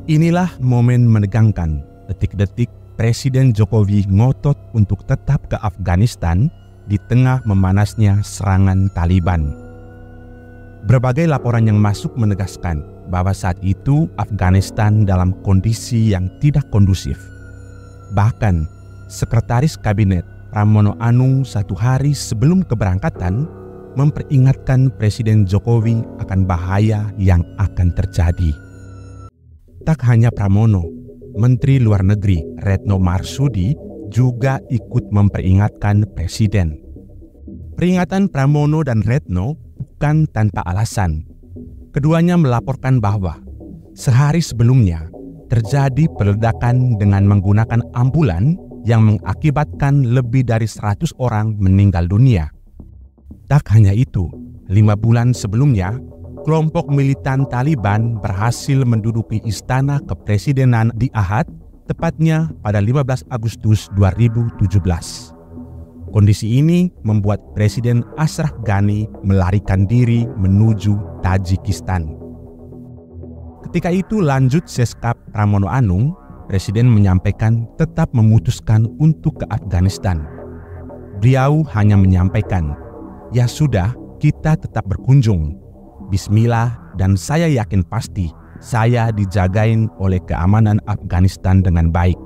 Inilah momen menegangkan, detik-detik Presiden Jokowi ngotot untuk tetap ke Afghanistan di tengah memanasnya serangan Taliban. Berbagai laporan yang masuk menegaskan bahwa saat itu Afghanistan dalam kondisi yang tidak kondusif. Bahkan, Sekretaris Kabinet Pramono Anung 1 hari sebelum keberangkatan memperingatkan Presiden Jokowi akan bahaya yang akan terjadi. Tak hanya Pramono, Menteri Luar Negeri Retno Marsudi juga ikut memperingatkan Presiden. Peringatan Pramono dan Retno bukan tanpa alasan. Keduanya melaporkan bahwa sehari sebelumnya terjadi peledakan dengan menggunakan ambulan yang mengakibatkan lebih dari 100 orang meninggal dunia. Tak hanya itu, 5 bulan sebelumnya, kelompok militan Taliban berhasil menduduki istana kepresidenan di Ahad, tepatnya pada 15 Agustus 2017. Kondisi ini membuat Presiden Ashraf Ghani melarikan diri menuju Tajikistan. Ketika itu lanjut Seskap Pramono Anung, Presiden menyampaikan tetap memutuskan untuk ke Afghanistan. Beliau hanya menyampaikan, "Ya sudah, kita tetap berkunjung. Bismillah, dan saya yakin pasti saya dijagain oleh keamanan Afghanistan dengan baik."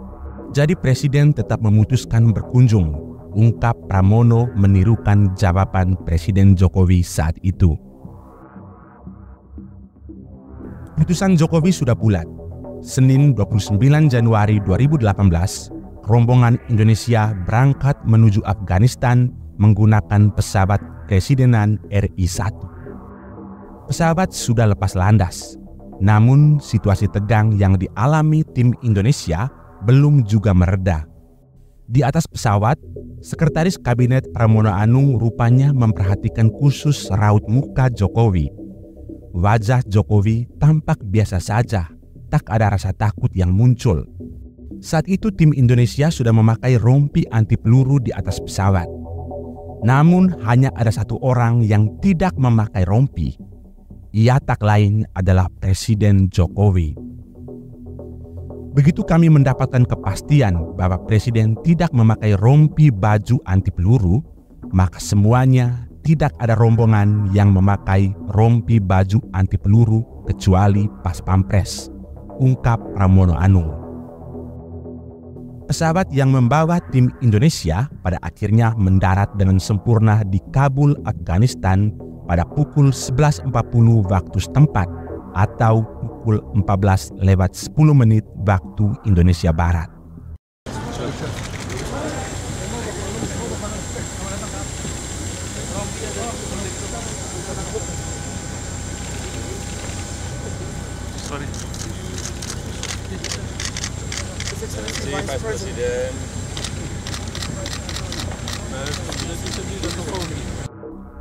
Jadi Presiden tetap memutuskan berkunjung, ungkap Pramono menirukan jawaban Presiden Jokowi saat itu. Putusan Jokowi sudah bulat. Senin 29 Januari 2018, rombongan Indonesia berangkat menuju Afghanistan menggunakan pesawat Presidenan RI-1. Pesawat sudah lepas landas, namun situasi tegang yang dialami tim Indonesia belum juga mereda. Di atas pesawat, Sekretaris Kabinet Pramono Anung rupanya memperhatikan khusus raut muka Jokowi. Wajah Jokowi tampak biasa saja, tak ada rasa takut yang muncul. Saat itu tim Indonesia sudah memakai rompi anti peluru di atas pesawat. Namun hanya ada 1 orang yang tidak memakai rompi. Ia tak lain adalah Presiden Jokowi. Begitu kami mendapatkan kepastian bahwa Presiden tidak memakai rompi baju anti peluru, maka semuanya tidak ada rombongan yang memakai rompi baju anti peluru kecuali Pas Pampres, ungkap Pramono Anung. Pesawat yang membawa tim Indonesia pada akhirnya mendarat dengan sempurna di Kabul, Afghanistan pada pukul 11.40 waktu setempat atau pukul 14:10 waktu Indonesia Barat. Vice President.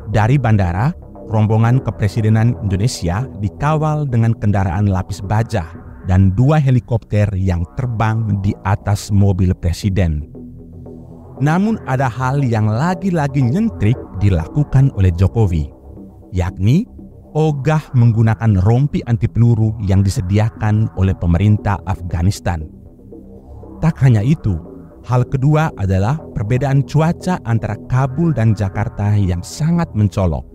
Dari bandara, rombongan kepresidenan Indonesia dikawal dengan kendaraan lapis baja dan 2 helikopter yang terbang di atas mobil presiden. Namun ada hal yang lagi-lagi nyentrik dilakukan oleh Jokowi, yakni ogah menggunakan rompi anti peluru yang disediakan oleh pemerintah Afghanistan. Tak hanya itu, hal kedua adalah perbedaan cuaca antara Kabul dan Jakarta yang sangat mencolok.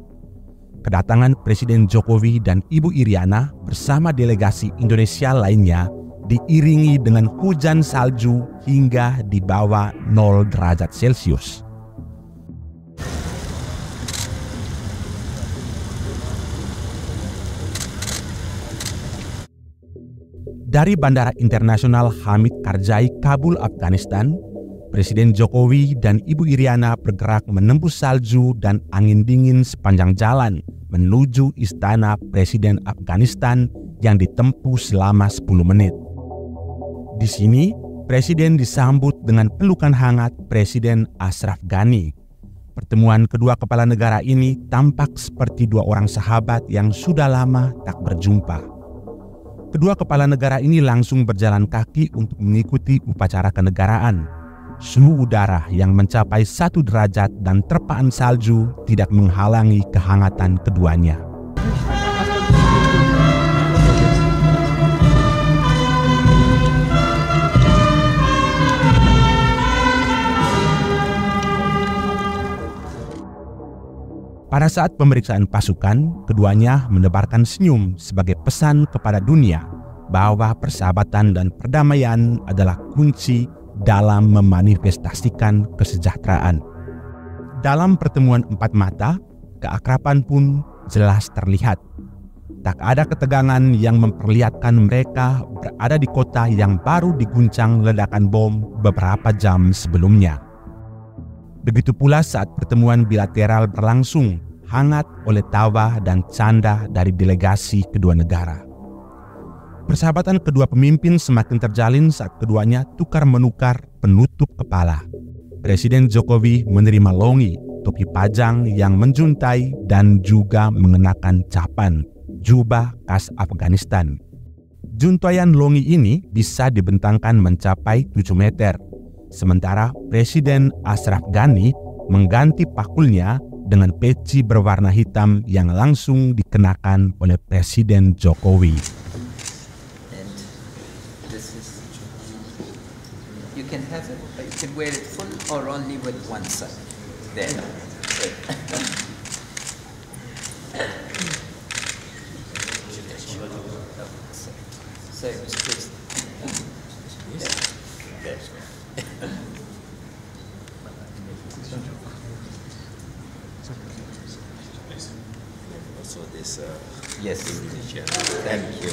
Kedatangan Presiden Jokowi dan Ibu Iriana bersama delegasi Indonesia lainnya diiringi dengan hujan salju hingga di bawah 0 derajat Celcius. Dari Bandara Internasional Hamid Karzai, Kabul, Afghanistan, Presiden Jokowi dan Ibu Iriana bergerak menembus salju dan angin dingin sepanjang jalan menuju istana Presiden Afghanistan yang ditempuh selama 10 menit. Di sini, Presiden disambut dengan pelukan hangat Presiden Ashraf Ghani. Pertemuan kedua kepala negara ini tampak seperti 2 orang sahabat yang sudah lama tak berjumpa. Kedua kepala negara ini langsung berjalan kaki untuk mengikuti upacara kenegaraan. Suhu udara yang mencapai 1 derajat dan terpaan salju tidak menghalangi kehangatan keduanya. Pada saat pemeriksaan pasukan, keduanya menebarkan senyum sebagai pesan kepada dunia bahwa persahabatan dan perdamaian adalah kunci dalam memanifestasikan kesejahteraan. Dalam pertemuan empat mata, keakraban pun jelas terlihat. Tak ada ketegangan yang memperlihatkan mereka berada di kota yang baru diguncang ledakan bom beberapa jam sebelumnya. Begitu pula saat pertemuan bilateral berlangsung, hangat oleh tawa dan canda dari delegasi kedua negara. Persahabatan kedua pemimpin semakin terjalin saat keduanya tukar-menukar penutup kepala. Presiden Jokowi menerima longi, topi pajang yang menjuntai dan juga mengenakan capan, jubah khas Afghanistan. Juntaian longi ini bisa dibentangkan mencapai 7 meter. Sementara Presiden Ashraf Ghani mengganti pakulnya dengan peci berwarna hitam yang langsung dikenakan oleh Presiden Jokowi. And this is, you can have it, you can wear it full or only with one side. There. So, please. Also this Yes. Indonesia. Thank you.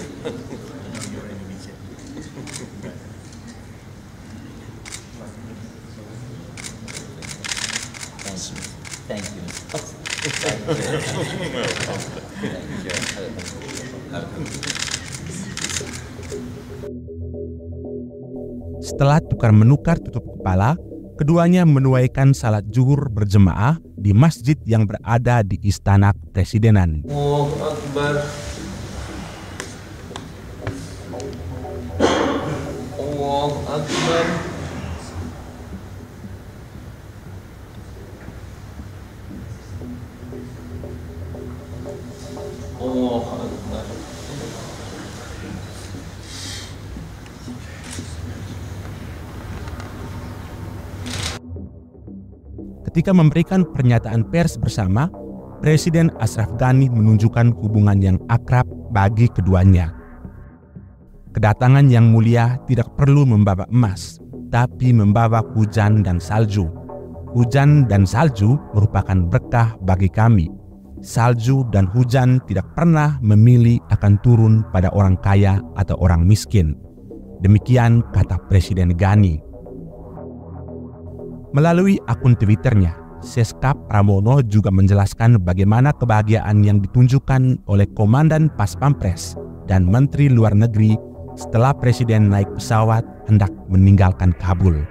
Thank you. Thank you. Setelah tukar-menukar tutup kepala, keduanya menuaikan salat zuhur berjemaah di masjid yang berada di Istana Kepresidenan. Allahu Akbar. Allahu Akbar. Allahu Akbar. Ketika memberikan pernyataan pers bersama, Presiden Ashraf Ghani menunjukkan hubungan yang akrab bagi keduanya. Kedatangan yang mulia tidak perlu membawa emas, tapi membawa hujan dan salju. Hujan dan salju merupakan berkah bagi kami. Salju dan hujan tidak pernah memilih akan turun pada orang kaya atau orang miskin. Demikian kata Presiden Ghani. Melalui akun Twitternya, Seskap Pramono juga menjelaskan bagaimana kebahagiaan yang ditunjukkan oleh Komandan Pas Pampres dan Menteri Luar Negeri setelah Presiden naik pesawat hendak meninggalkan Kabul.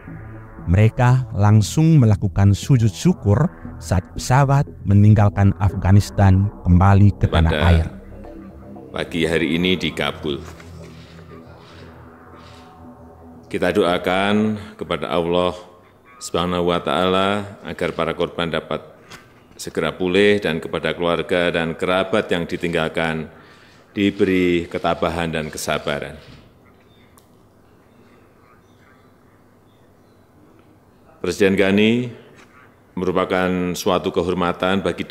Mereka langsung melakukan sujud syukur saat pesawat meninggalkan Afghanistan kembali ke tanah air. Pagi hari ini di Kabul, kita doakan kepada Allah Subhanahu wa Ta'ala agar para korban dapat segera pulih dan kepada keluarga dan kerabat yang ditinggalkan diberi ketabahan dan kesabaran. Presiden Ghani merupakan suatu kehormatan bagi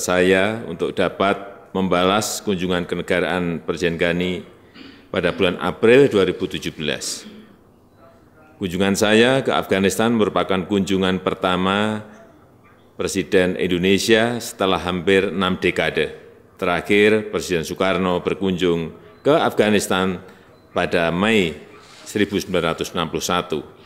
saya untuk dapat membalas kunjungan kenegaraan Presiden Ghani pada bulan April 2017. Kunjungan saya ke Afghanistan merupakan kunjungan pertama Presiden Indonesia setelah hampir 6 dekade. Terakhir, Presiden Soekarno berkunjung ke Afghanistan pada Mei 1961.